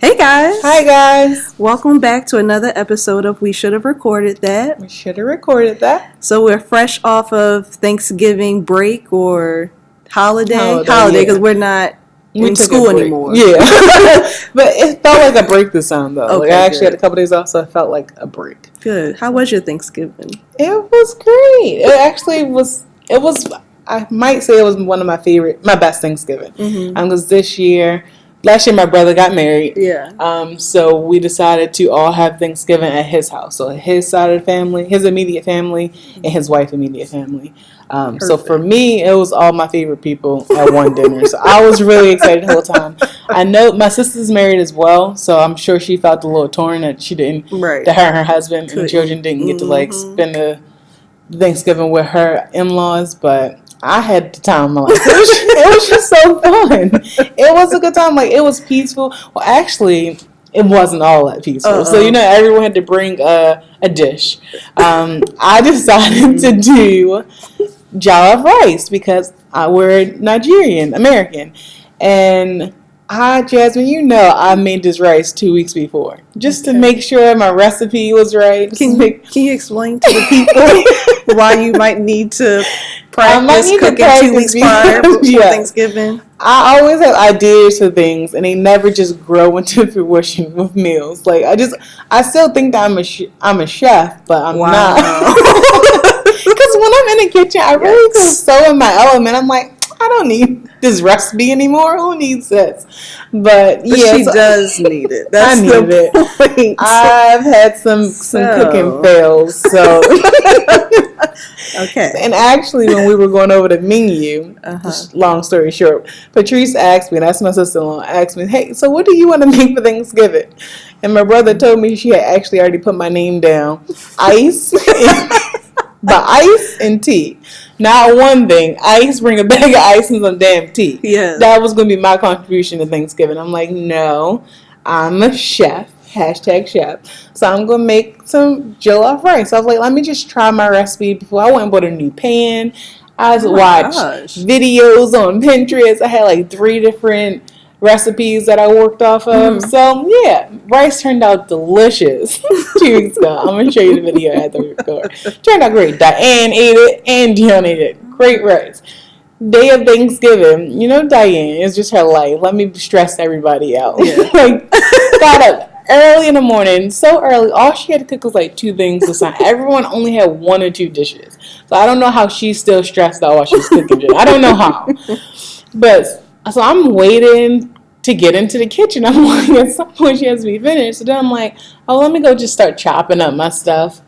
Hey guys! Hi guys! Welcome back to another episode of We Should Have Recorded That. We should have recorded that. So we're fresh off of Thanksgiving break or holiday because we're not in school anymore. Yeah. But it felt like a break this time though. Okay, I actually had a couple days off, so it felt like a break. Good. How was your Thanksgiving? It was great. It actually was, I might say it was one of my best Thanksgiving. Because last year my brother got married. Yeah. So we decided to all have Thanksgiving at his house. So his side of the family, his immediate family, and his wife's immediate family. So for me, it was all my favorite people at one dinner. So I was really excited the whole time. I know my sister's married as well, so I'm sure she felt a little torn that she didn't, that her and her husband and the children didn't get to spend the Thanksgiving with her in-laws, but I had the time of my life. It was just so fun. It was a good time. It was peaceful. Well, actually, it wasn't all that peaceful. So, everyone had to bring a dish. I decided to do jollof rice because we're Nigerian, American. And Jasmine, I made this rice 2 weeks before just to make sure my recipe was right. Can you explain to the people why you might need to practice cooking 2 weeks prior for Thanksgiving? I always have ideas for things, and they never just grow into fruition with meals. I still think that I'm a chef, but I'm not. Because when I'm in the kitchen, I really feel so in my element. I'm like, I don't need this recipe anymore. Who needs this? But she does need it. That's I need it. Point. I've had some cooking fails. So okay. And actually, when we were going over the menu, just long story short, Patrice asked me, that's my sister-in-law, asked me, hey, so what do you want to make for Thanksgiving? And my brother told me she had actually already put my name down. Ice. But ice and tea. Not one thing. Ice, bring a bag of ice and some damn tea. Yeah. That was going to be my contribution to Thanksgiving. I'm like, no, I'm a chef. #chef. So I'm going to make some jollof rice. I was like, let me just try my recipe before. I went and bought a new pan. I watched videos on Pinterest. I had 3 different recipes that I worked off of. So yeah, rice turned out delicious 2 weeks ago. I'm gonna show you the video after we record. Turned out great. Diane ate it and Dion ate it. Great rice. Day of Thanksgiving, Diane, it's just her life. Let me stress everybody out. Yeah. Got up early in the morning, so early. All she had to cook was 2 things this time. Everyone only had 1 or 2 dishes. So I don't know how she's still stressed out while she's cooking. I don't know how. But so I'm waiting to get into the kitchen. I'm like, at some point she has to be finished. So then I'm like, let me go just start chopping up my stuff.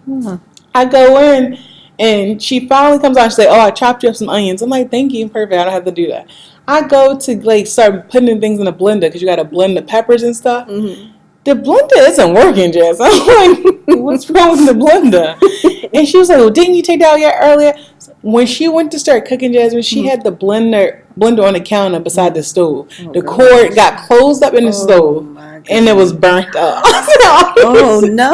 I go in, and she finally comes out and she's like, I chopped you up some onions. I'm like, thank you, perfect. I don't have to do that. I go to start putting things in a blender because you got to blend the peppers and stuff. The blender isn't working, Jess. I'm like, what's wrong with the blender? And she was like, well, didn't you take that out yet earlier? When she went to start cooking, Jasmine, she had the blender on the counter beside the stove. The cord got closed up in the stove, and it was burnt up. Oh, no.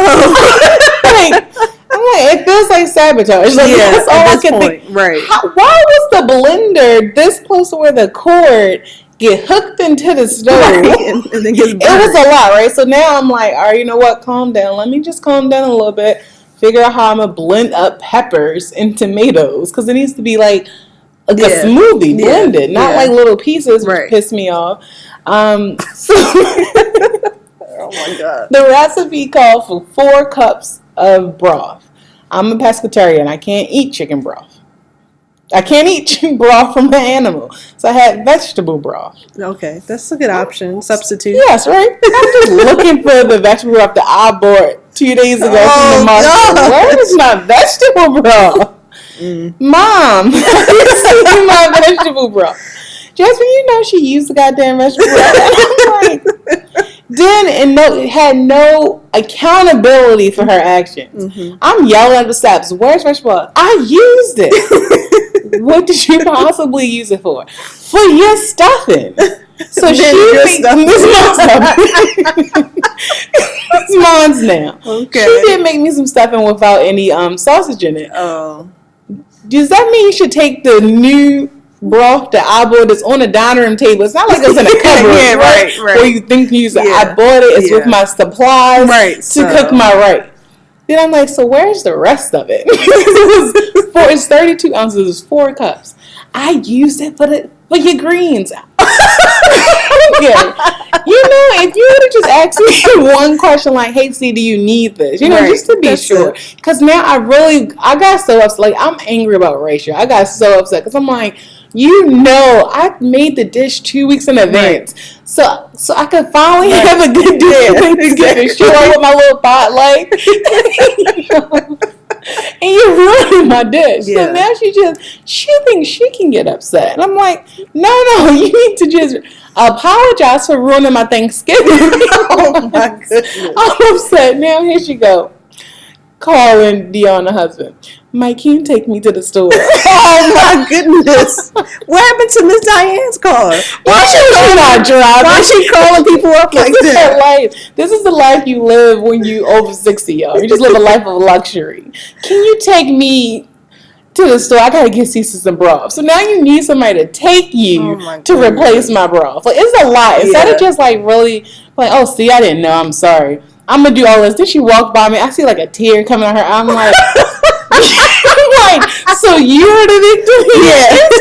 I'm like, it feels like sabotage. That's all I can think. Right. Why was the blender this close to where the cord get hooked into the stove? Right. And then gets burnt. It was a lot, right? So now I'm like, all right, you know what? Calm down. Let me just calm down a little bit. Figure out how I'm going to blend up peppers and tomatoes. Because it needs to be a smoothie blended. Not little pieces, which piss me off. So oh my God. The recipe called for 4 cups of broth. I'm a pescatarian. I can't eat chicken broth. I can't eat chicken broth from an animal. So I had vegetable broth. Okay, that's a good option. Substitute. Yes, right? I'm just looking for the vegetable broth that I bought 2 days ago from the market. Where is my vegetable broth? Mom, my vegetable broth. Jasmine, she used the goddamn vegetable broth. Had no accountability for her actions. I'm yelling at the steps. Where's vegetable? I used it. What did you possibly use it for? For your stuffing. So it's mine's now. Okay. She did make me some stuffing without any sausage in it. Oh. Does that mean you should take the new broth that I bought is on the dining room table. It's not like it's in a cupboard, yeah, right. Where you think you use it. I bought it. It's with my supplies to cook my rice. Then I'm like, so where's the rest of it? It's 32 ounces. It's 4 cups. I used it for your greens. If you would have just asked me one question like, hey, C, do you need this? Just to be sure. Because now I got so upset. Like, I'm angry about ratio. I got so upset because I'm like, I made the dish 2 weeks in advance. Right. So I could finally have a good dish for Thanksgiving. Show up with my little pot, like, and you're ruining my dish. Yeah. So now she thinks she can get upset. And I'm like, no, you need to just apologize for ruining my Thanksgiving. Oh my goodness. I'm upset. Now here she go. Calling Deanna's husband. Mike, can you take me to the store? Oh my goodness. What happened to Miss Diane's car? Why is she calling people up like that? This is the life you live when you over 60, y'all. You just live a life of luxury. Can you take me to the store? I gotta get Cece some broth. So now you need somebody to take you to replace my broth. Like, it's a lot. Instead of just like really like, oh, see, I didn't know. I'm sorry. I'm gonna do all this. Then she walked by me. I see like a tear coming out her eye. I'm like, so you're the victim? Yeah. It's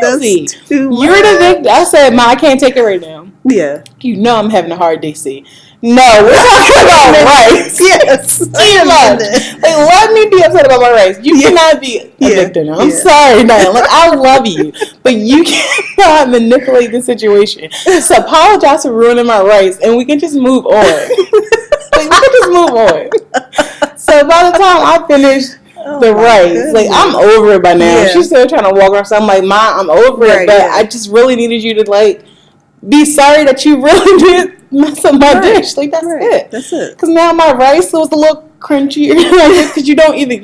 crazy. That's too much. You're the victim. I said, Ma, I can't take it right now. Yeah. I'm having a hard day, C. No, we're talking about rice. Yes. Let me be upset about my rice. You cannot be a victim. I'm sorry, Diane. Like, I love you, but you cannot manipulate the situation. So apologize for ruining my rice, and we can just move on. So by the time I finished the rice, like, I'm over it by now. She's still trying to walk around. So I'm like, Ma, I'm over it, but I just really needed you to like be sorry that you really did mess up my dish. Like, that's it. That's it. Because now my rice was a little crunchier. Because you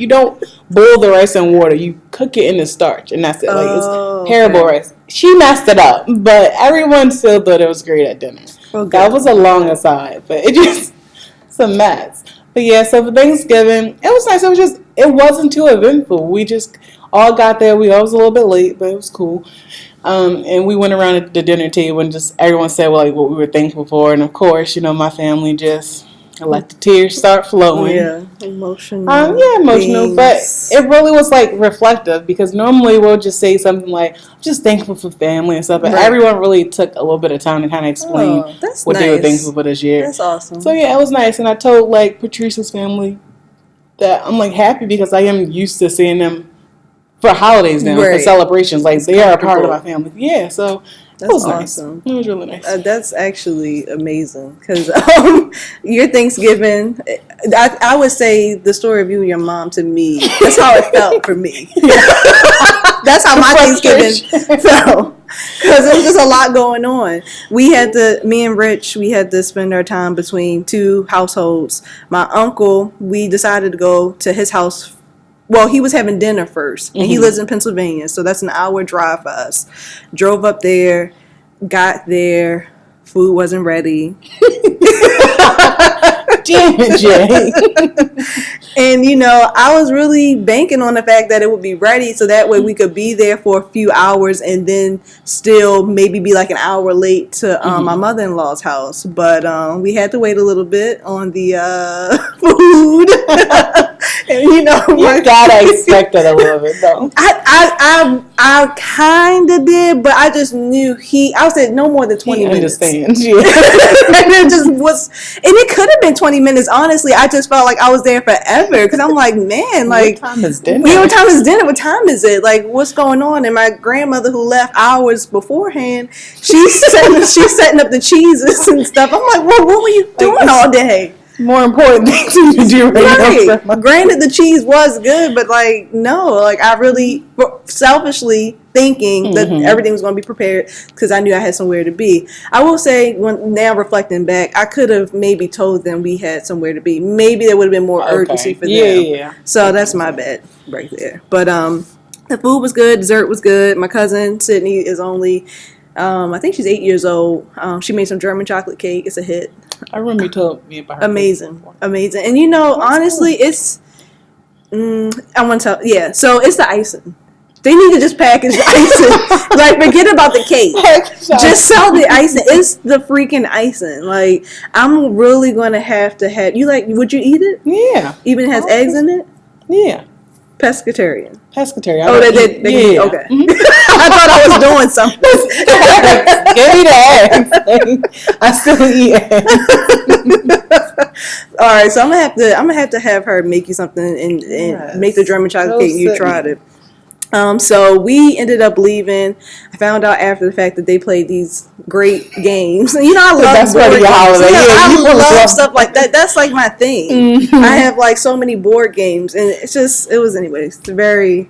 don't boil the rice in water. You cook it in the starch, and that's it. Like, it's terrible rice. She messed it up, but everyone still thought it was great at dinner. That was a long aside, but it's a mess. But yeah, so for Thanksgiving, it was nice. It wasn't too eventful. We just all got there. We all was a little bit late, but it was cool. And we went around at the dinner table and just everyone said what we were thankful for. And of course, my family just let the tears start flowing. Yeah, emotional. Emotional. But it really was like reflective because normally we'll just say something like, I'm just thankful for family and stuff. But everyone really took a little bit of time to kind of explain what they were thankful for this year. That's awesome. So yeah, it was nice. And I told like Patrice's family that I'm like happy because I am used to seeing them for holidays now, for celebrations. Like, they are a part of my family. Yeah, so it was awesome. Nice. It was really nice. That's actually amazing because your Thanksgiving, I would say the story of you and your mom to me, that's how it felt for me. That's how my Thanksgiving felt. Because there was just a lot going on. Me and Rich, we had to spend our time between two households. My uncle, we decided to go to his house. Well, he was having dinner first, and he lives in Pennsylvania, so that's an hour drive for us. Drove up there, got there, food wasn't ready. Damn it, Jay. And, I was really banking on the fact that it would be ready, so that way we could be there for a few hours and then still maybe be like an hour late to my mother-in-law's house. But we had to wait a little bit on the food. And, you gotta expect it a little bit, though. I kind of did, but I just knew I said no more than 20 minutes. Understands, and it just was, and it could have been 20 minutes. Honestly, I just felt like I was there forever because I'm like, man, like, what time is dinner? What time is dinner? What time is it? Like, what's going on? And my grandmother, who left hours beforehand, she's setting up the cheeses and stuff. I'm like, well, what were you doing all day? More important things to do right now. Granted, the cheese was good, but I really selfishly thinking that everything was going to be prepared because I knew I had somewhere to be. I will say, now reflecting back, I could have maybe told them we had somewhere to be. Maybe there would have been more urgency for them. Yeah. So that's my bad right there. But the food was good. Dessert was good. My cousin Sydney is only, I think she's 8 years old. She made some German chocolate cake. It's a hit. I remember you told me about her. Amazing. And honestly, it's. I want to tell. Yeah. So it's the icing. They need to just package the icing. Like, forget about the cake. Just sell the icing. It's the freaking icing. Like, I'm really going to have you like, would you eat it? Yeah. Even it has eggs in it? Yeah. Pescatarian. Oh, they yeah. Okay. Mm-hmm. I thought I was doing something. Give me the eggs. I still eat eggs. All right, so I'm gonna have to have her make you something and make the German chocolate cake. You tried it. So we ended up leaving. I found out after the fact that they played these great games. You know, I love that's part of your holiday. I love stuff like that. That's like my thing. Mm-hmm. I have like so many board games, and it was anyways very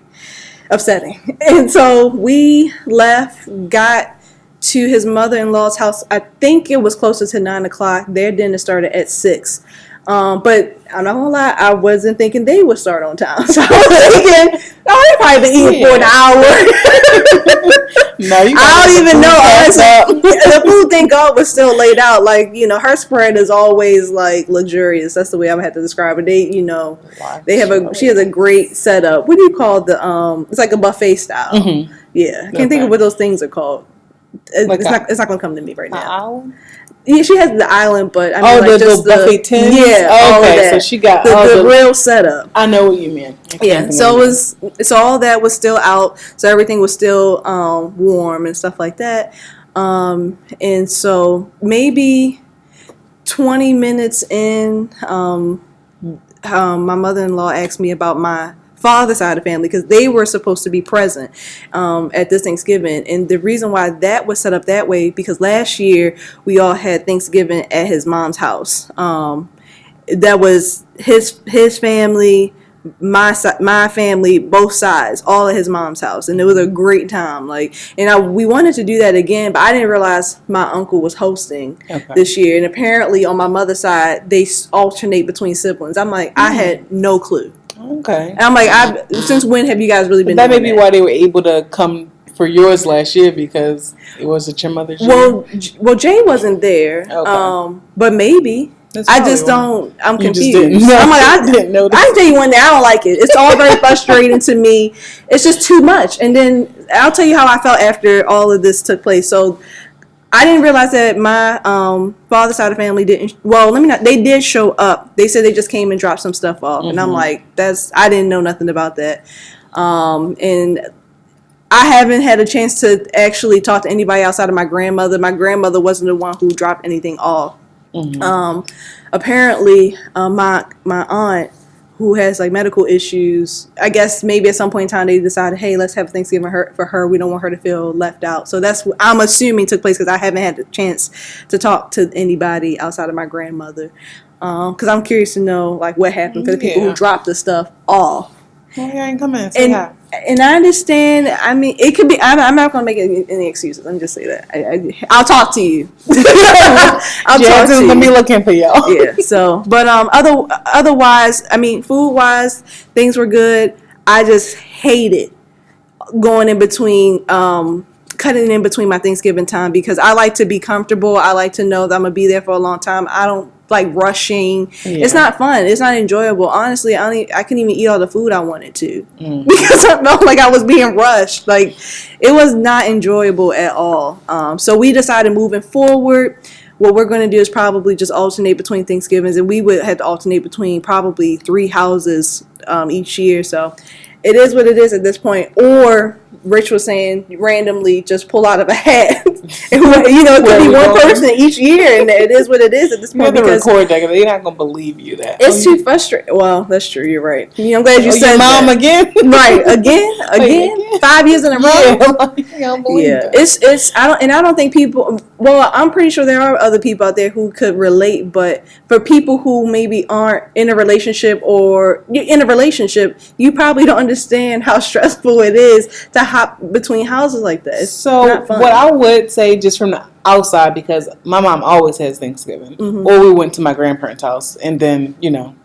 upsetting. And so we left, got to his mother-in-law's house. I think it was closer to 9:00. Their dinner started at 6. But I'm not gonna lie, I wasn't thinking they would start on time. So I was thinking, they probably been eating for an hour. I don't even know. Honestly, the food, thank God, was still laid out. Like, her spread is always like luxurious. That's the way I would have to describe it. She has a great setup. What do you call it's like a buffet style. Mm-hmm. Yeah, I can't think of what those things are called. It's not gonna come to me right now. Yeah, she has the island, but I mean, the buffet tins. Yeah, okay. So she got the real setup. I know what you mean. Yeah, so all that was still out, so everything was still warm and stuff like that. And so maybe 20 minutes in, my mother-in-law asked me about my father's side of the family because they were supposed to be present at this Thanksgiving. And the reason why that was set up that way, because last year we all had Thanksgiving at his mom's house. That was his family, my family, both sides, all at his mom's house, and it was a great time. We wanted to do that again, but I didn't realize my uncle was hosting this year. And apparently on my mother's side, they alternate between siblings. I'm like, I had no clue. Okay. And I'm like, since when have you guys really been doing that? That may be why they were able to come for yours last year, because it was at your mother's year. Well, Jay wasn't there. Okay. But maybe. I'm confused. I'm like, I didn't know. I can tell you one thing, I don't like it. It's all very frustrating to me. It's just too much. And then I'll tell you how I felt after all of this took place. So I didn't realize that my father's side of the family didn't. Well, they did show up. They said they just came and dropped some stuff off, and I'm like, I didn't know nothing about that. And I haven't had a chance to actually talk to anybody outside of my grandmother. My grandmother wasn't the one who dropped anything off. Mm-hmm. Apparently, my aunt, who has medical issues, I guess maybe at some point in time they decided, hey, let's have Thanksgiving for her. We don't want her to feel left out. So that's what I'm assuming took place, because I haven't had the chance to talk to anybody outside of my grandmother. Because I'm curious to know what happened for the people who dropped the stuff off. Well, he ain't coming. And I understand. I mean, it could be. I'm not going to make any excuses. Let me just say that. I'll talk to you. I'll talk to you. Let me look in for y'all. Yeah. So, but otherwise, I mean, food wise, things were good. I just hated going in between, cutting in between my Thanksgiving time, because I like to be comfortable. I like to know that I'm gonna be there for a long time. I don't like rushing. Yeah. It's not fun. It's not enjoyable. Honestly, I couldn't even eat all the food I wanted to because I felt like I was being rushed. It was not enjoyable at all. So we decided moving forward, what we're going to do is probably just alternate between Thanksgivings, and we would have to alternate between probably 3 houses each year. So it is what it is at this point. Or Rich was saying, randomly just pull out of a hat. It could be one person each year, and it is what it is at this point. You have to record that, because they're not going to believe you that. It's too frustrating. Well, that's true. You're right. I'm glad you said your mom that. Again? Right. Again? 5 years in a row? Yeah. I don't think people, well, I'm pretty sure there are other people out there who could relate, but for people who maybe aren't in a relationship, or in a relationship, you probably don't understand how stressful it is to hop between houses like that. It's so what I would say, just from the outside, because my mom always has Thanksgiving, or we went to my grandparents' house, and then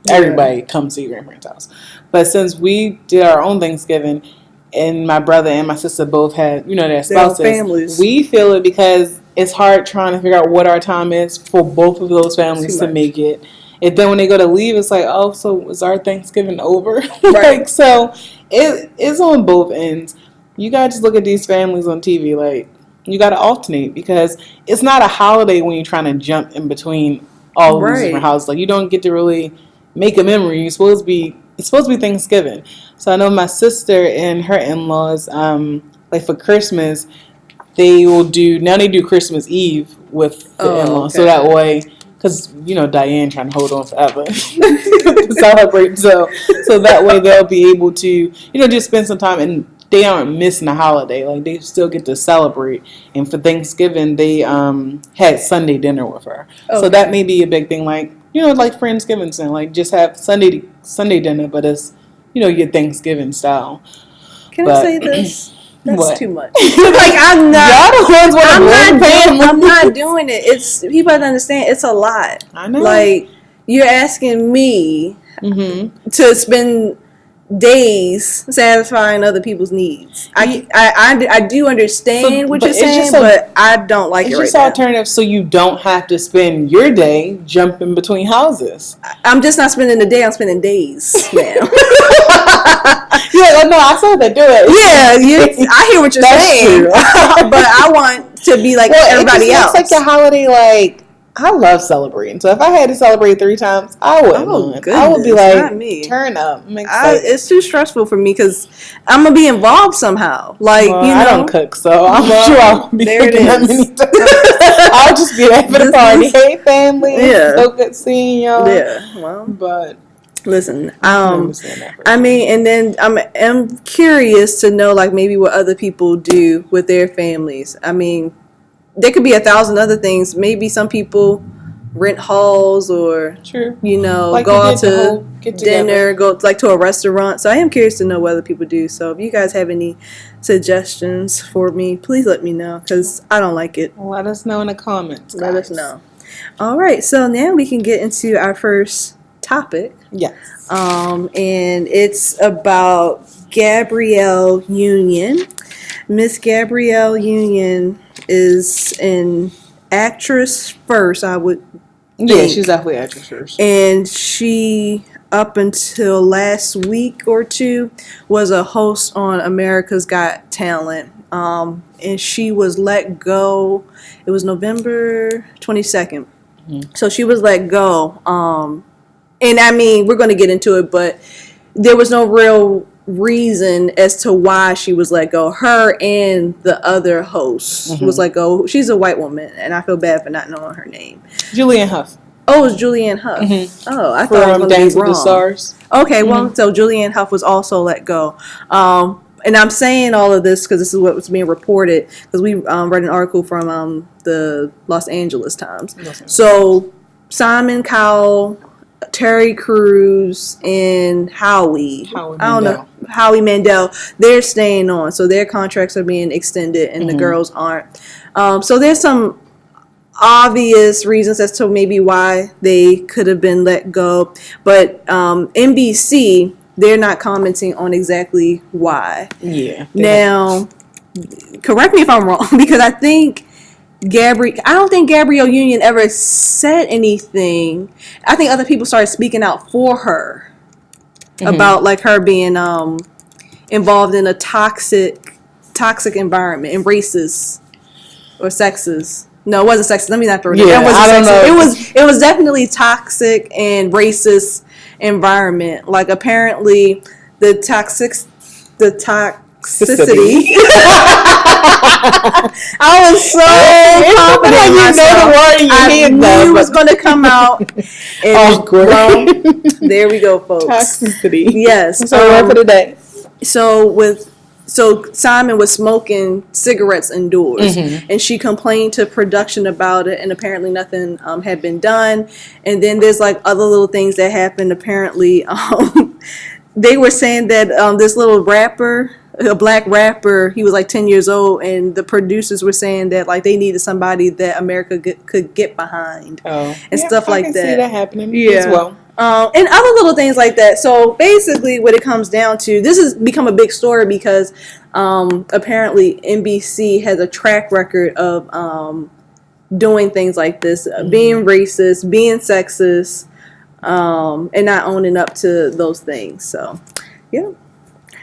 everybody comes to your grandparents' house. But since we did our own Thanksgiving, and my brother and my sister both had their spouses, families, we feel it, because it's hard trying to figure out what our time is for both of those families to make it. And then when they go to leave, it's like, oh, so is our Thanksgiving over? Right. So it's on both ends. you gotta just look at these families on TV. Like, you gotta alternate, because it's not a holiday when you're trying to jump in between all of these different houses. Like, you don't get to really make a memory. It's supposed to be Thanksgiving. So I know my sister and her in-laws, like for Christmas, they do Christmas Eve with the in-laws. Okay. So that way, because, Diane trying to hold on forever to celebrate. So that way they'll be able to, just spend some time, and they aren't missing a holiday. Like, they still get to celebrate. And for Thanksgiving, they had Sunday dinner with her. Okay. So that may be a big thing. Like, like Friendsgiving, and like just have Sunday dinner, but it's, your Thanksgiving style. Can I say this? That's what? Too much. Like, I'm not doing it. It's, people have to understand, it's a lot. I know. Like, you're asking me to spend days satisfying other people's needs. I do understand what you're saying, but I don't like it right now. It's just alternative, so you don't have to spend your day jumping between houses. I'm just not spending the day. I'm spending days now. Yeah, no, I saw that. Do it. Yeah, I hear what you're saying, but I want to be like everybody else. It's like a holiday. Like, I love celebrating. So if I had to celebrate 3 times, I wouldn't. I would be like, turn up. It's too stressful for me because I'm gonna be involved somehow. Like, I don't cook, so I'm sure I'll be cooking that many times. I'll just be there for the party. Hey, family. Yeah. So good seeing y'all. Yeah. Well, but listen, I mean, and then I'm curious to know, like, maybe what other people do with their families. I mean, there could be 1,000 other things. Maybe some people rent halls, or like go out to dinner, go like to a restaurant. So I am curious to know what other people do. So if you guys have any suggestions for me, please let me know, because I don't like it. Let us know in the comments, guys. Let us know. All right, so now we can get into our first topic. Yes. And it's about Gabrielle Union. Miss Gabrielle Union is an actress first, I would think. Yeah, she's definitely an actress first. And she, up until last week or two, was a host on America's Got Talent. And she was let go. It was November 22nd. So she was let go. And I mean, we're going to get into it, but there was no real reason as to why she was let go. Her and the other host was let go. She's a white woman, and I feel bad for not knowing her name. Julianne Hough. Oh, it's Julianne Hough. Oh, I thought it was Dance with the Stars. Okay, well, so Julianne Hough was also let go. And I'm saying all of this because this is what was being reported, because we read an article from the Los Angeles Times. So Simon Cowell, Terry Crews, and Howie Mandel, they're staying on, so their contracts are being extended, and the girls aren't. So there's some obvious reasons as to maybe why they could have been let go, but NBC, they're not commenting on exactly why. Yeah. Now, correct me if I'm wrong, because I don't think Gabrielle Union ever said anything. I think other people started speaking out for her about, like, her being involved in a toxic environment, and racist or sexist. No, it wasn't sexist. Let me not throw it. Yeah, I don't know. It was definitely toxic and racist environment. Like, apparently the toxicity. I was so confident in myself. I knew it was going to come out. And, well, there we go, folks. Toxicity. Yes. So word for the day. So Simon was smoking cigarettes indoors, and she complained to production about it, and apparently nothing had been done. And then there's like other little things that happened. Apparently, they were saying that this little rapper, a black rapper, he was like 10 years old, and the producers were saying that, like, they needed somebody that America could get behind, and stuff like that. I can see that happening as well. And other little things like that. So basically what it comes down to, this has become a big story because apparently NBC has a track record of doing things like this, being racist, being sexist, and not owning up to those things. So, yeah.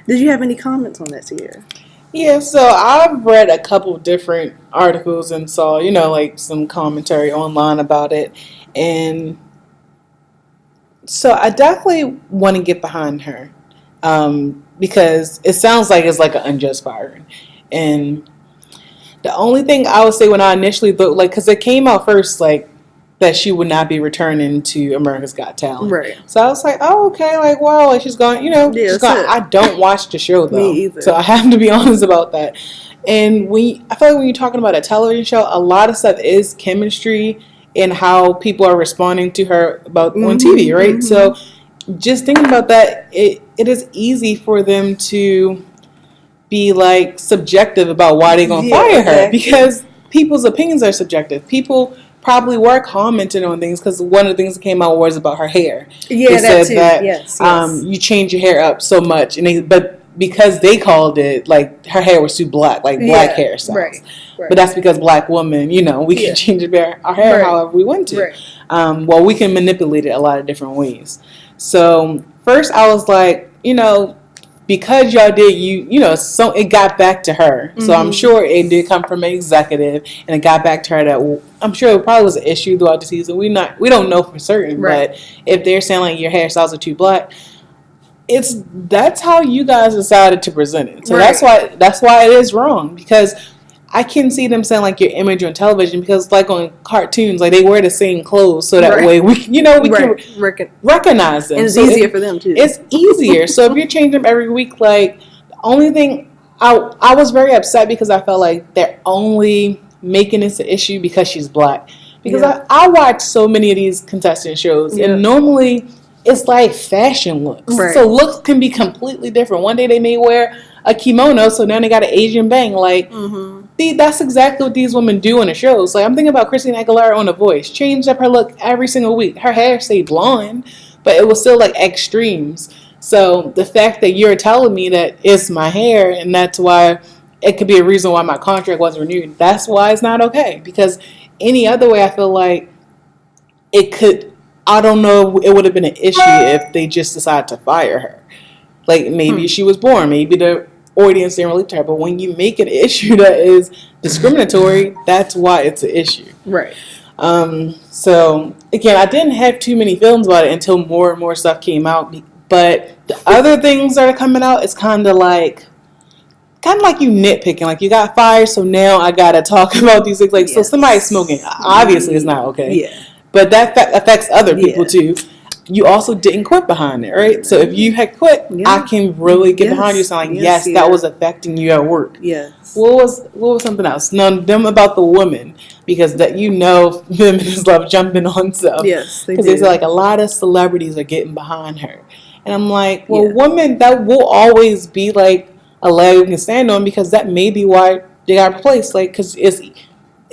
Did you have any comments on that, Sierra? Yeah, so I've read a couple different articles and saw, like some commentary online about it. And so I definitely want to get behind her, because it sounds like it's like an unjust firing. And the only thing I would say when I initially thought, like, because it came out first, like, that she would not be returning to America's Got Talent. Right. So I was like, oh, okay, like, wow, like she's going, she's going. I don't watch the show, though. Me either. So I have to be honest about that. And I feel like when you're talking about a television show, a lot of stuff is chemistry and how people are responding to her about on TV, right? Mm-hmm. So just thinking about that, it is easy for them to be like subjective about why they're going to fire her, because people's opinions are subjective. People probably were commenting on things because one of the things that came out was about her hair. Yeah, they that said too. That, yes. You change your hair up so much, but because they called it like her hair was too black, like black hairstyles. Right. But that's because black women, we can change our hair however we want to. Right. Well, we can manipulate it a lot of different ways. So first I was like, because y'all did, so it got back to her. Mm-hmm. So I'm sure it did come from an executive, and it got back to her. That I'm sure it probably was an issue throughout the season. We don't know for certain, but if they're saying like your hairstyles are too black, that's how you guys decided to present it. So that's why it is wrong, because I can see them saying like your image on television, because like on cartoons, like they wear the same clothes, so that way we can recognize them. And it's easier for them too. It's easier. So if you're changing them every week, like the only thing I was very upset because I felt like they're only making this an issue because she's black. Because I watch so many of these contestant shows, and normally it's like fashion looks. Right. So looks can be completely different. One day they may wear a kimono, so now they got an Asian bang. Like, that's exactly what these women do in the shows. Like, I'm thinking about Christina Aguilera on The Voice. Changed up her look every single week. Her hair stayed blonde, but it was still like extremes. So the fact that you're telling me that it's my hair, and that's why it could be a reason why my contract wasn't renewed, that's why it's not okay. Because any other way, I feel like it could, I don't know, it would have been an issue if they just decided to fire her. Like, maybe she was born, maybe the audience didn't relate to her, but when you make an issue that is discriminatory, that's why it's an issue. Right. So again, I didn't have too many films about it until more and more stuff came out, but the other things that are coming out is kind of like you nitpicking, like you got fired, so now I gotta talk about these things. Like, so somebody's smoking, obviously it's not okay. Yeah. But that affects other people too. You also didn't quit behind it, right? So if you had quit, I can really get behind you saying, yes, that was affecting you at work. Yes. What was something else? None of them about the women, because feminists love jumping on stuff. Yes, because they say like a lot of celebrities are getting behind her, and I'm like, well, women, that will always be like a leg you can stand on, because that may be why they got replaced. Like, because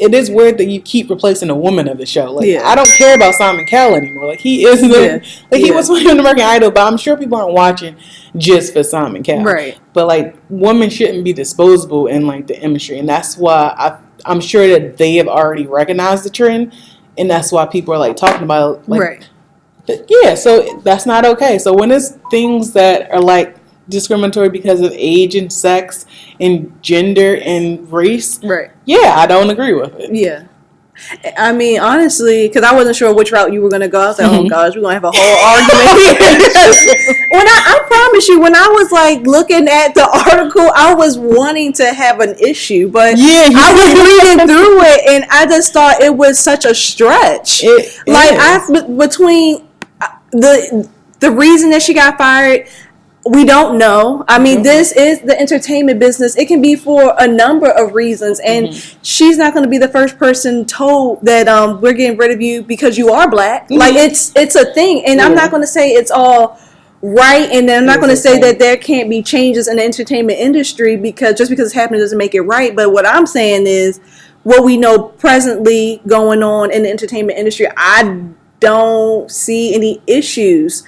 it is weird that you keep replacing a woman of the show. Like, I don't care about Simon Cowell anymore. Like, he isn't. He was on American Idol, but I'm sure people aren't watching just for Simon Cowell. Right. But like, women shouldn't be disposable in like the industry, and that's why I'm sure that they have already recognized the trend, and that's why people are like talking about it. Like, so that's not okay. So when it's things that are like discriminatory because of age and sex and gender and race, I don't agree with it. I mean, honestly, because I wasn't sure which route you were going to go. I was like, oh gosh, we're going to have a whole argument here. When I promise you, when I was like looking at the article, I was wanting to have an issue, but I was reading through it, and I just thought it was such a stretch. Between the reason that she got fired, we don't know. I mean, this is the entertainment business. It can be for a number of reasons, and she's not going to be the first person told that we're getting rid of you because you are black. Like, it's a thing, and I'm not going to say it's all right, and then I'm not going to say that there can't be changes in the entertainment industry because just because it's happening doesn't make it right. But what I'm saying is, what we know presently going on in the entertainment industry, I don't see any issues.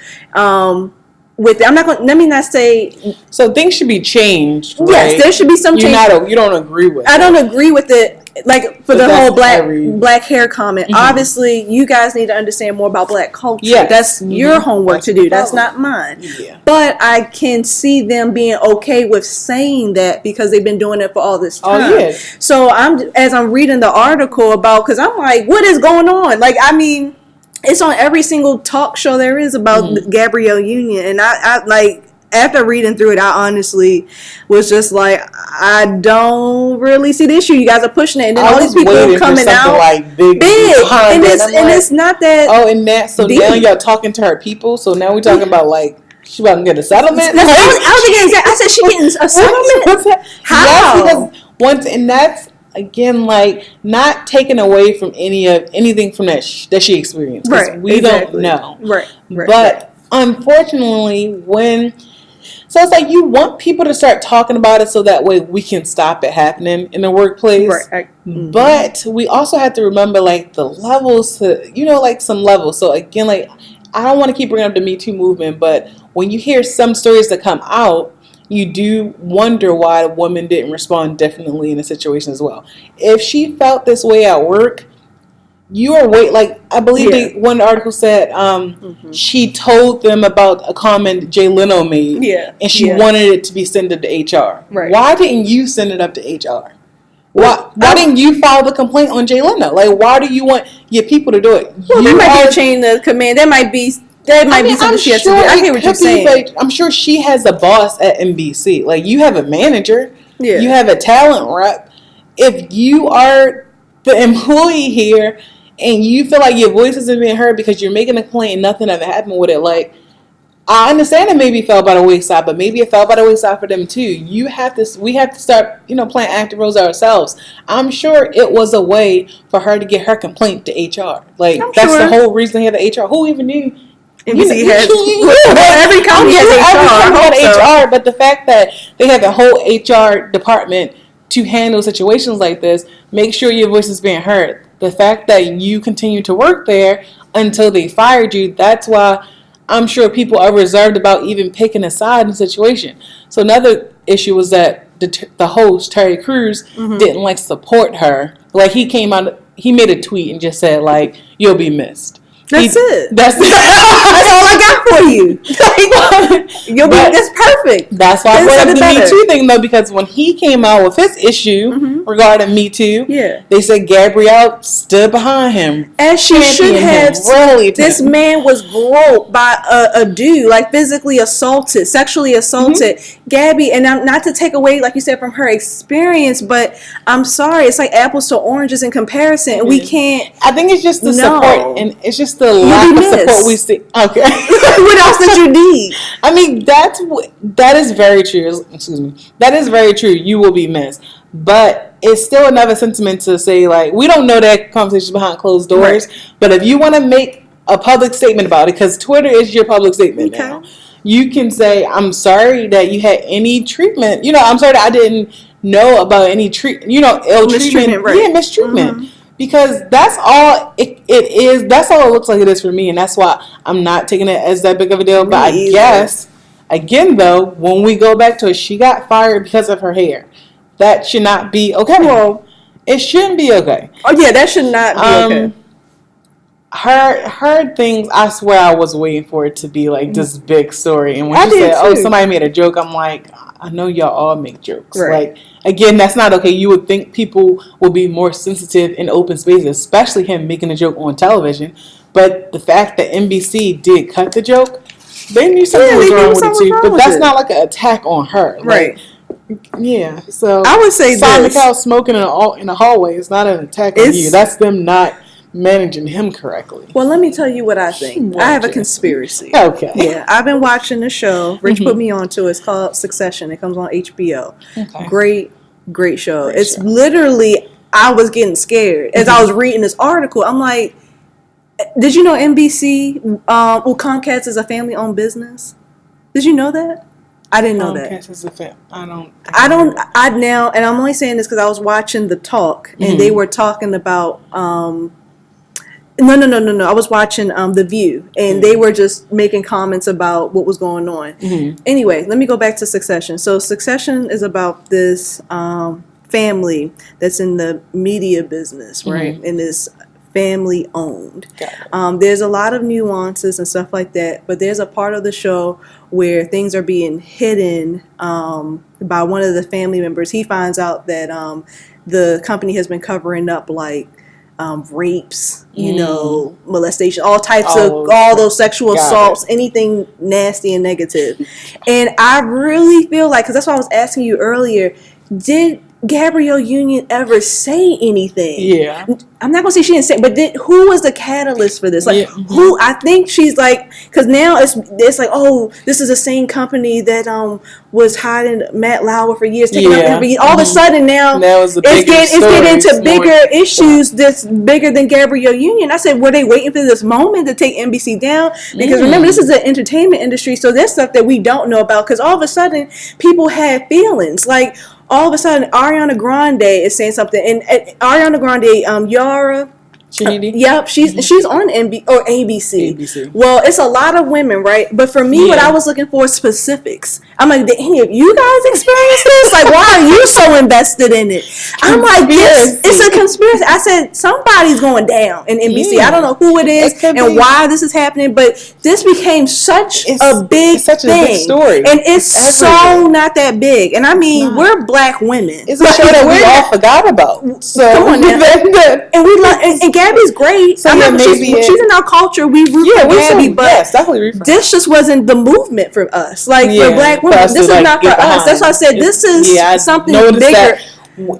With it. Let me not say. So things should be changed, right? Yes, there should be some change. You don't agree with it. I don't agree with it like for the whole black hair comment, obviously you guys need to understand more about black culture. Yes. That's your homework to do. That's not mine. Yeah. But I can see them being okay with saying that because they've been doing it for all this time. Oh, yeah. So as I'm reading the article about, because I'm like, what is going on? Like, I mean, it's on every single talk show there is about Gabrielle Union, and I like, after reading through it, I honestly was just like, I don't really see the issue. You guys are pushing it, and then all these people coming out like big, and it's not that. Oh, and that so deep. Now y'all talking to her people. So now we're talking about like she about to get a settlement. I said she getting a settlement. How? Yes, because and that's again like not taken away from anything from that she experienced. Right, we don't know. Right, but unfortunately, so it's like you want people to start talking about it so that way we can stop it happening in the workplace. Right. But we also have to remember like the levels to, like some levels. So again, like I don't want to keep bringing up the Me Too movement, but when you hear some stories that come out, you do wonder why a woman didn't respond differently in a situation as well. If she felt this way at work, you are like I believe one article said she told them about a comment Jay Leno made, and she wanted it to be sent to HR. Right. Why didn't you send it up to HR? Why didn't you file the complaint on Jay Leno? Like, why do you want your people to do it? Well, there might be a chain of command. That might be something she has to do. I hear what you're saying. But I'm sure she has a boss at NBC. Like, you have a manager. Yeah. You have a talent rep. If you are the employee here and you feel like your voice isn't being heard because you're making a complaint and nothing ever happened with it, like, I understand it maybe fell by the wayside, but maybe it fell by the wayside for them too. We have to start, playing active roles ourselves. I'm sure it was a way for her to get her complaint to HR. Like, that's the whole reason they had the HR. Who even knew? NBC has every company has HR, but the fact that they have a whole HR department to handle situations like this, make sure your voice is being heard. The fact that you continue to work there until they fired you, that's why I'm sure people are reserved about even picking a side in the situation. So another issue was that the host, Terry Crews, didn't support her. Like, he came out, he made a tweet and just said, like, you'll be missed. That's it. That's all I got for you. That's perfect. That's why I brought up the Me Too thing, though, because when he came out with his issue regarding Me Too, they said Gabrielle stood behind him. As she should have. Really, this man was groped by a dude, like physically assaulted, sexually assaulted. Gabby, and not to take away, like you said, from her experience, but I'm sorry, it's like apples to oranges in comparison. And we can't. I think it's just the support, and it's just the lack of support we see. Okay. What else did you need? I mean, that is very true. Excuse me. That is very true. You will be missed. But it's still another sentiment to say, like, we don't know that conversation behind closed doors. Right. But if you want to make a public statement about it, because Twitter is your public statement now, you can say, I'm sorry that you had any treatment. I'm sorry that I didn't know about any ill treatment. Right. Yeah, mistreatment. Because that's all it is. That's all it looks like it is for me. And that's why I'm not taking it as that big of a deal. But I guess, again, though, when we go back to it, she got fired because of her hair. That should not be okay. Well, it shouldn't be okay. Oh, yeah, that should not be okay. Her things, I swear I was waiting for it to be like this big story. And when she said, somebody made a joke, I'm like, I know y'all all make jokes. Right. Like, again, that's not okay. You would think people will be more sensitive in open spaces, especially him making a joke on television. But the fact that NBC did cut the joke, they knew something was wrong with it too. But that's not like an attack on her. Right. Yeah. So I would say Simon Cowell smoking in the hallway is not an attack on you. That's them not managing him correctly. Well, let me tell you what I think. I have a conspiracy. Okay. Yeah, I've been watching the show. Rich put me onto it. It's called Succession. It comes on HBO. Okay. Great show. It's literally, I was getting scared as I was reading this article. I'm like, did you know NBC, Comcast is a family-owned business? Did you know that? I didn't know that. Comcast is a family. I now, and I'm only saying this because I was watching The Talk, and they were talking about, No. I was watching The View, and they were just making comments about what was going on. Anyway, let me go back to Succession. So Succession is about this family that's in the media business, right? And is family owned. There's a lot of nuances and stuff like that, but there's a part of the show where things are being hidden by one of the family members. He finds out that the company has been covering up like rapes, molestation, all types of all those sexual assaults, anything nasty and negative. And I really feel like, because that's why I was asking you earlier, did Gabrielle Union ever say anything? Yeah. I'm not gonna say she didn't say, but who was the catalyst for this? Like, who? I think she's like, because now it's like, oh, this is the same company that was hiding Matt Lauer for years, taking up every. All of a sudden now it's getting into bigger issues that's bigger than Gabrielle Union. I said, were they waiting for this moment to take NBC down? Because remember, this is the entertainment industry, so there's stuff that we don't know about. Because all of a sudden, people have feelings. Like, all of a sudden, Ariana Grande is saying something, and Ariana Grande, Yara, yep, she's on ABC. Well, it's a lot of women, right? But for me, what I was looking for specifics. I'm like, did any of you guys experience this? Like, why are you so invested in it? I'm like, it's a conspiracy. I said, somebody's going down in NBC. I don't know who it is and why this is happening, but this became such a big story. And it's so not that big. And I mean, we're black women. It's a show that we all forgot about. So, come on now. And we love, and Gabby's great. So she's in our culture. We root for Gabby, but this just wasn't the movement for us. Like, for black women, this is not for us. That's why I said this is something bigger.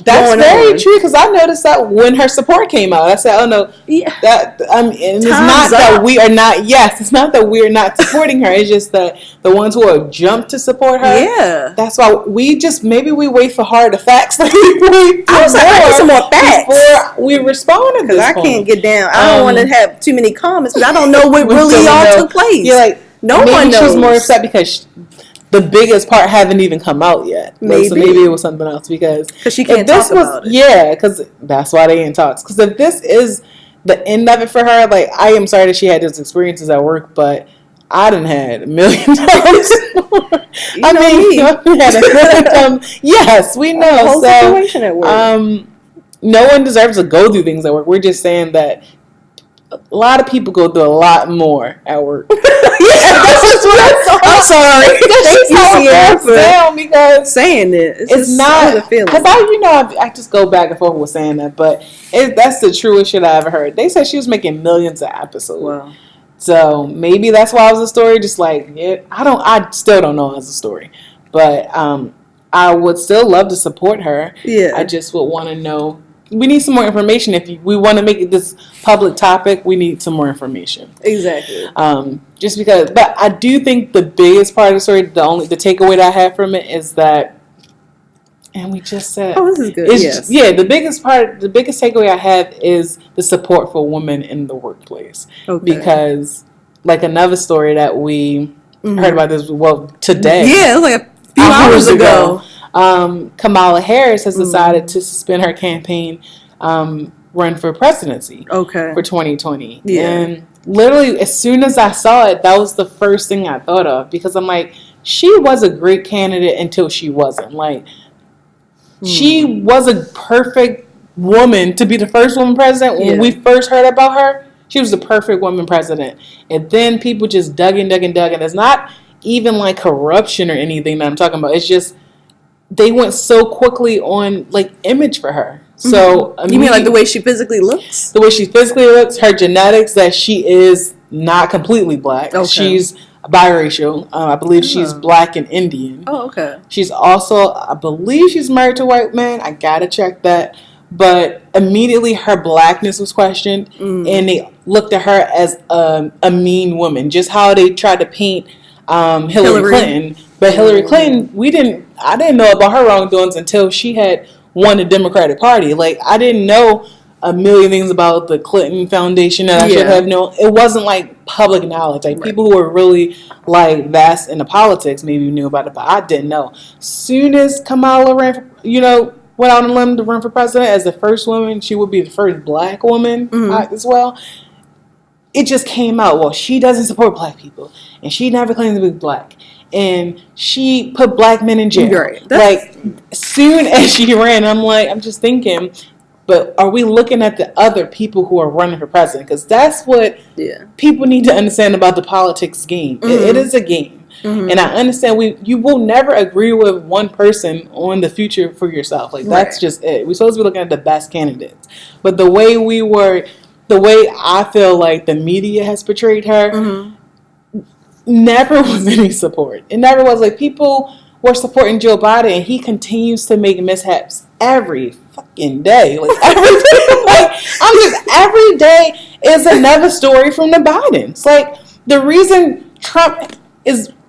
That's very true, because I noticed that when her support came out, I said, "Oh no, that it's not that we are not. Yes, it's not that we are not supporting her. It's just that the ones who have jumped to support her. Yeah, that's why we wait for harder facts. I was like, I need some more facts before we respond. Because I can't get down. I don't want to have too many comments because I don't know what really all took place. You're like, no one knows. She's more upset because the biggest part haven't even come out yet. Maybe. So maybe it was something else, because she can't talk about it. Yeah, because that's why they in talks. Because if this is the end of it for her, like, I am sorry that she had those experiences at work, but I done had $1 million. Yes, we know. The whole situation at work. No one deserves to go through things at work. We're just saying that a lot of people go through a lot more at work. That's just what I'm sorry. That's just how it goes down, because saying it, it's not the feeling. Because I just go back and forth with saying that, but that's the truest shit I ever heard. They said she was making millions of episodes. Wow. So maybe that's why it was a story. Just like I still don't know as a story, but I would still love to support her. Yeah. I just would want to know. We need some more information. If we want to make it this public topic, we need some more information. Exactly. Just because, but I do think the biggest part of the story, the takeaway that I have from it is that, and we just said, oh, this is good. Yes. The biggest takeaway I have is the support for women in the workplace. Okay. Because, like, another story that we heard about this, today. Yeah, it was like a few hours ago. Kamala Harris has decided to suspend her campaign run for presidency for 2020. Yeah. And literally, as soon as I saw it, that was the first thing I thought of, because I'm like, she was a great candidate until she wasn't. Like, she was a perfect woman to be the first woman president. When we first heard about her, she was the perfect woman president. And then people just dug and it's not even like corruption or anything that I'm talking about. It's just they went so quickly on, like, image for her. So you mean like the way she physically looks? The way she physically looks, her genetics, that she is not completely black. Okay. She's biracial. I believe she's black and Indian. Oh, okay. She's also, I believe she's married to a white man. I gotta check that. But immediately her blackness was questioned, and they looked at her as a mean woman. Just how they tried to paint Hillary Clinton. But Hillary Clinton, I didn't know about her wrongdoings until she had won the Democratic Party. Like, I didn't know a million things about the Clinton Foundation that I should have known. It wasn't like public knowledge. Like, people who were really, like, vast into politics maybe knew about it, but I didn't know. Soon as Kamala went out on a limb to run for president as the first woman, she would be the first black woman as well. it just came out, well, she doesn't support black people, and she never claimed to be black, and she put black men in jail. Right. Like, soon as she ran, I'm just thinking, but are we looking at the other people who are running for president? Because that's what people need to understand about the politics game. It is a game. And I understand you will never agree with one person on the future for yourself. Like, that's just it. We're supposed to be looking at the best candidates. But the way I feel like the media has portrayed her, never was any support. It never was. Like, people were supporting Joe Biden, and he continues to make mishaps every fucking day. Like, every day. Every day is another story from the Bidens. Like, the reason Trump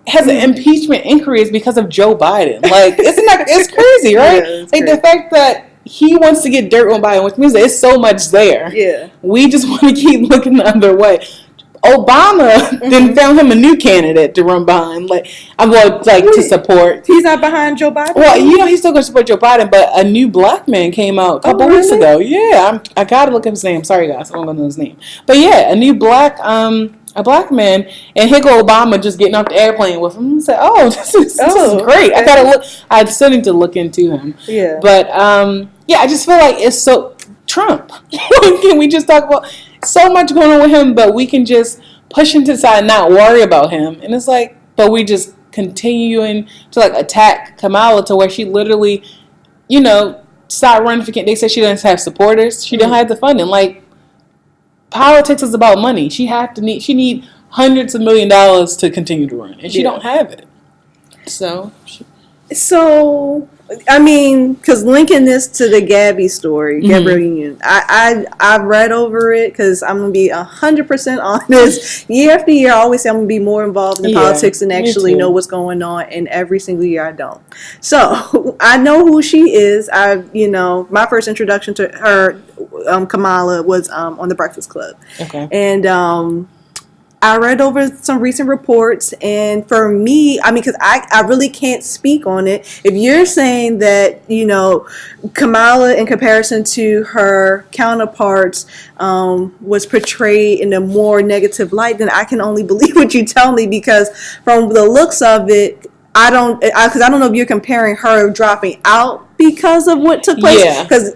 has an impeachment inquiry is because of Joe Biden. Like, it's crazy, right? Yeah, like, the fact that he wants to get dirt on Biden, which means there's so much there. Yeah. We just want to keep looking the other way. Obama then found him a new candidate to run behind, to support. He's not behind Joe Biden? Well, he's still going to support Joe Biden, but a new black man came out a couple weeks ago. Yeah, I got to look up his name. Sorry, guys, I don't know his name. But yeah, a new black man, and here go Obama just getting off the airplane with him and say, "Oh, this is great." Okay. I still need to look into him. Yeah. But I just feel like it's so Trump. Can we just talk about so much going on with him, but we can just push him to the side and not worry about him? And it's like, but we just continuing to attack Kamala to where she literally, stopped running for. They said she doesn't have supporters. She don't have the funding. Like, politics is about money. She need hundreds of $1 million to continue to run, and she don't have it. So I mean, because linking this to the Gabby story, Gabrielle Union, I've read over it because I'm gonna be 100% honest. Year after year, I always say I'm gonna be more involved in politics and actually know what's going on. And every single year, I don't. So I know who she is. My first introduction to her, Kamala, was on The Breakfast Club. Okay, and I read over some recent reports, and for me, I mean, because I really can't speak on it. If you're saying that, Kamala, in comparison to her counterparts, was portrayed in a more negative light, then I can only believe what you tell me, because from the looks of it, I don't know if you're comparing her dropping out because of what took place. Because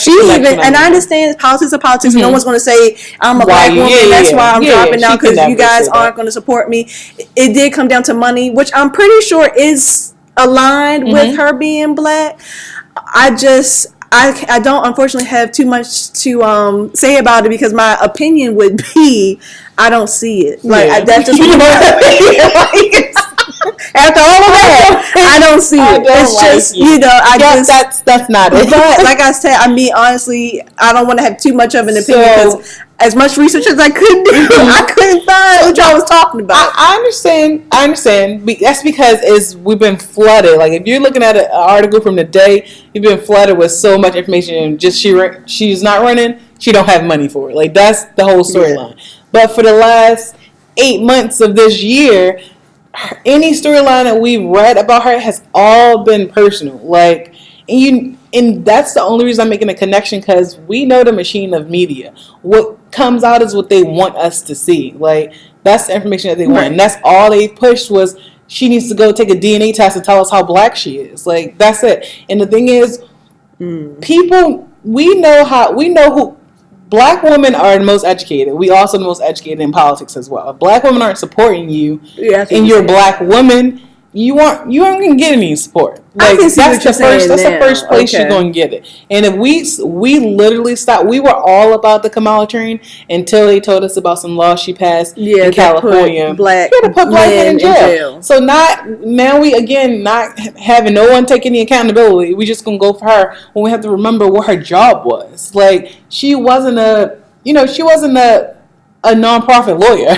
she even, and I understand politics are politics, and no one's going to say I'm a black woman, that's why I'm dropping out, because you guys aren't going to support me. It did come down to money, which I'm pretty sure is aligned with her being black. I don't unfortunately have too much to say about it, because my opinion would be I don't see it. That's just my opinion. After all of that, I don't see it. That's not it. But like I said, I mean, honestly, I don't want to have too much of an opinion, because as much research as I could do, I couldn't find what y'all was talking about. I understand. That's because we've been flooded. Like, if you're looking at an article from the day, you've been flooded with so much information, and just she's not running, she don't have money for it. Like, that's the whole storyline. But for the last 8 months of this year, any storyline that we've read about her has all been personal. Like, and that's the only reason I'm making a connection, because we know the machine of media. What comes out is what they want us to see. Like, that's the information that they want. And that's all they pushed was she needs to go take a DNA test and tell us how black she is. Like, that's it. And the thing is, people, we know who. Black women are the most educated. We also the most educated in politics as well. If black women aren't supporting you, and you're a black woman, you aren't gonna get any support. Like, that's the first place you're gonna get it. And if we literally stopped, we were all about the Kamala train until they told us about some laws she passed in California. To put black men in jail. So now we again not having no one take any accountability. We just gonna go for her when we have to remember what her job was. Like, she wasn't a nonprofit lawyer.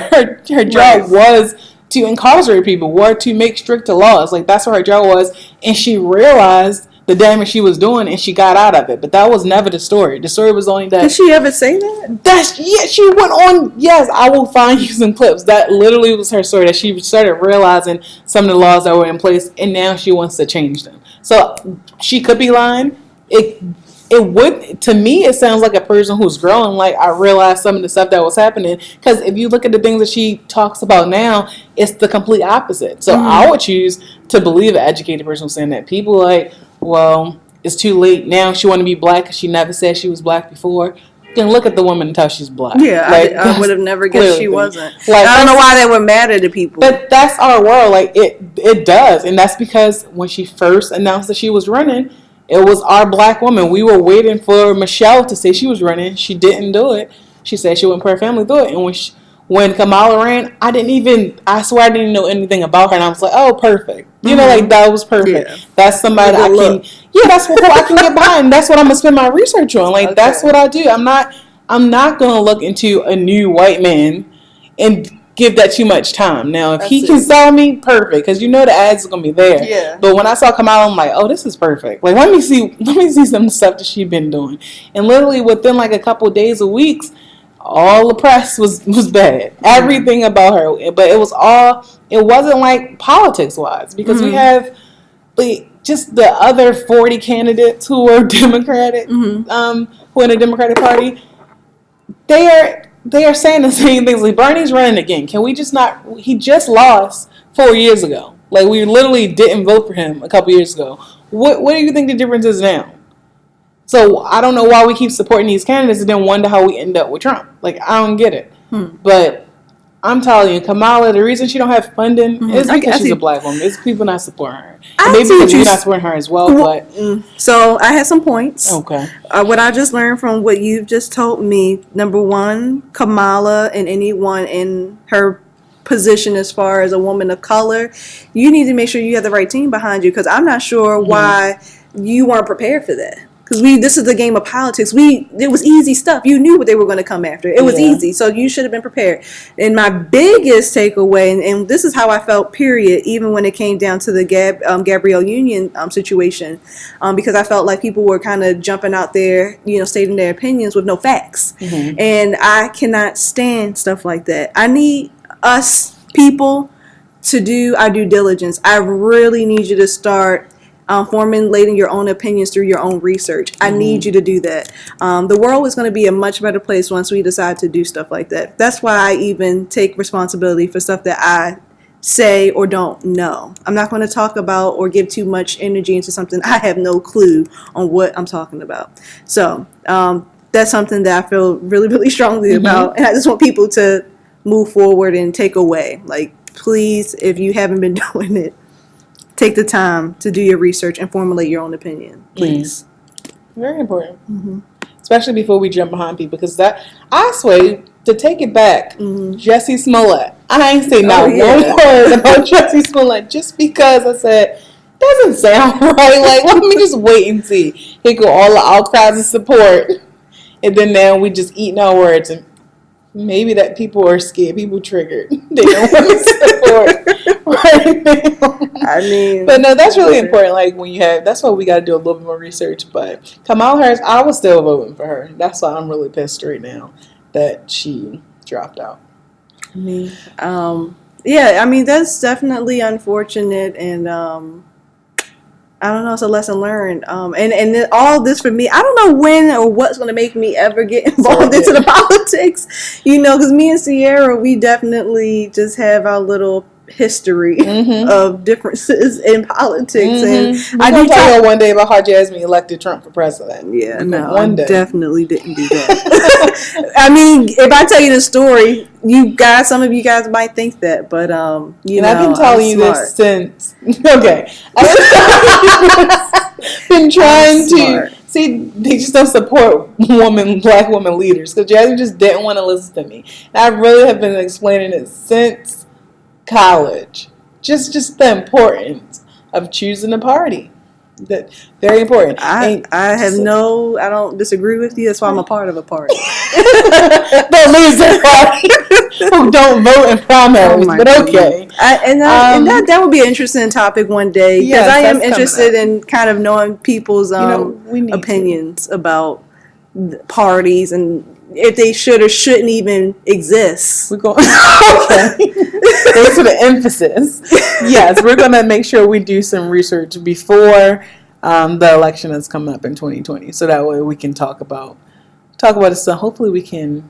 Her job was to incarcerate people, or to make stricter laws. Like, that's what her job was, and she realized the damage she was doing, and she got out of it. But that was never the story. The story was only that. Did she ever say that? She went on. Yes, I will find you some clips. That literally was her story. That she started realizing some of the laws that were in place, and now she wants to change them. So she could be lying. to me, it sounds like a person who's growing. Like, I realized some of the stuff that was happening. Because if you look at the things that she talks about now, it's the complete opposite. So I would choose to believe an educated person who's saying that. People like, well, it's too late now. She want to be black because she never said she was black before. You can look at the woman and tell she's black. Yeah, like, I would have never guessed she wasn't. Like, I don't know why that would matter to people. But that's our world. Like, it does. And that's because when she first announced that she was running, it was our black woman. We were waiting for Michelle to say she was running. She didn't do it. She said she wouldn't put her family through it. And when Kamala ran, I swear I didn't know anything about her. And I was like, oh, perfect. You know, like, that was perfect. Yeah. That's somebody that I can, that's who I can get behind. That's what I'm going to spend my research on. Like, that's what I do. I'm not going to look into a new white man and give that too much time. Now, if he can sell me, perfect, because you know the ads are going to be there. Yeah. But when I saw Kamala, I'm like, oh, this is perfect. Like, let me see some stuff that she's been doing. And literally within like a couple of days or weeks, all the press was bad. Everything about her. But it wasn't like politics-wise, because we have just the other 40 candidates who are Democratic, who are in the Democratic Party. They are saying the same things. Like, Bernie's running again. Can we just not? He just lost 4 years ago. Like, we literally didn't vote for him a couple years ago. What do you think the difference is now? So I don't know why we keep supporting these candidates and then wonder how we end up with Trump. Like, I don't get it. But I'm telling you, Kamala, the reason she don't have funding is because she's a black woman. It's people not supporting her. Maybe because you're not supporting her as well. But so I had some points. Okay. What I just learned from what you've just told me, number one, Kamala and anyone in her position as far as a woman of color, you need to make sure you have the right team behind you, because I'm not sure why you weren't prepared for that. Because this is the game of politics. It was easy stuff. You knew what they were going to come after. It was easy, so you should have been prepared. And my biggest takeaway, and this is how I felt, period, even when it came down to the Gabrielle Union situation, because I felt like people were kind of jumping out there, stating their opinions with no facts. And I cannot stand stuff like that. I need us people to do our due diligence. I really need you to start formulating your own opinions through your own research. I need you to do that. The world is going to be a much better place once we decide to do stuff like that. That's why I even take responsibility for stuff that I say or don't know. I'm not going to talk about or give too much energy into something I have no clue on what I'm talking about. So that's something that I feel really, really strongly about. And I just want people to move forward and take away. Like, please, if you haven't been doing it, take the time to do your research and formulate your own opinion, please. Very important. Especially before we jump behind people, because I swear, to take it back, Jussie Smollett, I ain't say not one word about Jussie Smollett just because I said, doesn't sound right. Like, let me just wait and see. Here go all the outcries of support, and then now we just eating our words, and maybe that people are scared, people triggered. They don't want to support right now. I mean, but no, that's really important. Like, that's why we got to do a little bit more research. But Kamala Harris, I was still voting for her. That's why I'm really pissed right now that she dropped out. I mean, I mean, that's definitely unfortunate, and I don't know, it's a lesson learned. And all this for me, I don't know when or what's going to make me ever get involved into the politics, because me and Sierra, we definitely just have our little history of differences in politics. And I do talk one day about how Jasmine elected Trump for president. Yeah, no, I definitely didn't do that. I mean, if I tell you the story, some of you guys might think that, but I've been telling you this since. Okay, I've been trying to see. They just don't support black woman leaders, because Jasmine just didn't want to listen to me. And I really have been explaining it since college. Just the importance of choosing a party. That very important. I don't disagree with you. That's why I'm a part of a party. Don't lose that party. Who don't vote in primaries, but okay. That would be an interesting topic one day, because I am interested in kind of knowing people's opinions about parties and if they should or shouldn't even exist. We're going. Okay. Thanks for the emphasis. Yes, we're going to make sure we do some research before the election that's coming up in 2020. So that way we can talk about it. So hopefully we can,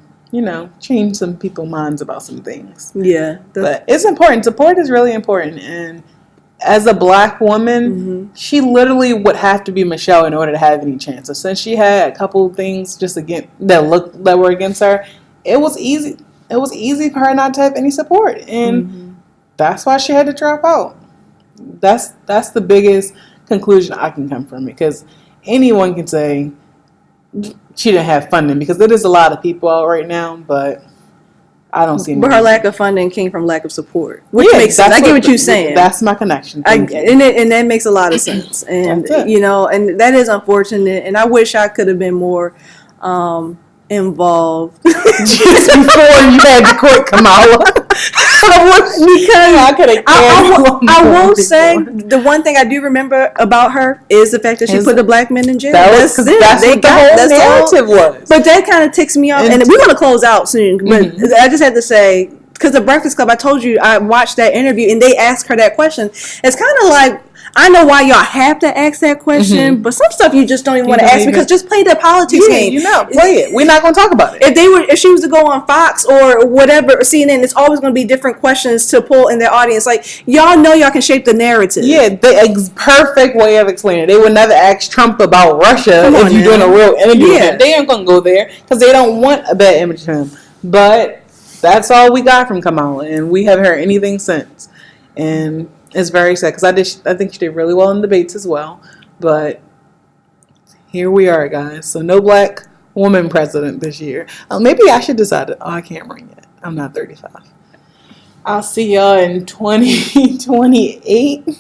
change some people's minds about some things. Yeah. But it's important. Support is really important. And as a black woman, she literally would have to be Michelle in order to have any chance. So since she had a couple of things just that were against her, it was easy. It was easy for her not to have any support, and that's why she had to drop out. That's the biggest conclusion I can come from, because anyone can say she didn't have funding, because there is a lot of people out right now, but I don't see. But her lack of funding came from lack of support, which makes sense. I get what you're saying. That's my connection. And that makes a lot of sense. And and that is unfortunate. And I wish I could have been more involved just before you had to court Kamala. I will say the one thing I do remember about her is the fact that she put the black men in jail. That's what the whole narrative was. But that kind of ticks me off. And we're going to close out soon. But I just had to say, because the Breakfast Club, I told you, I watched that interview and they asked her that question. It's kind of like, I know why y'all have to ask that question, but some stuff you just don't even want to ask, because just play the politics game. Play it. We're not going to talk about it. If she was to go on Fox or whatever, CNN, it's always going to be different questions to pull in their audience. Like, y'all know y'all can shape the narrative. Yeah, the perfect way of explaining it. They would never ask Trump about Russia if you're doing a real interview with him. They ain't going to go there because they don't want a bad image of him. But that's all we got from Kamala, and we haven't heard anything since. And it's very sad, because I think she did really well in debates as well. But here we are, guys. So no black woman president this year. Maybe I should decide. I can't run yet. I'm not 35. I'll see y'all in 2028.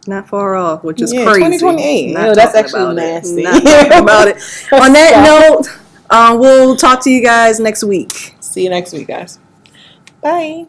Not far off, which is crazy. 2028. That's actually nasty. Not talking about it. On that note, we'll talk to you guys next week. See you next week, guys. Bye.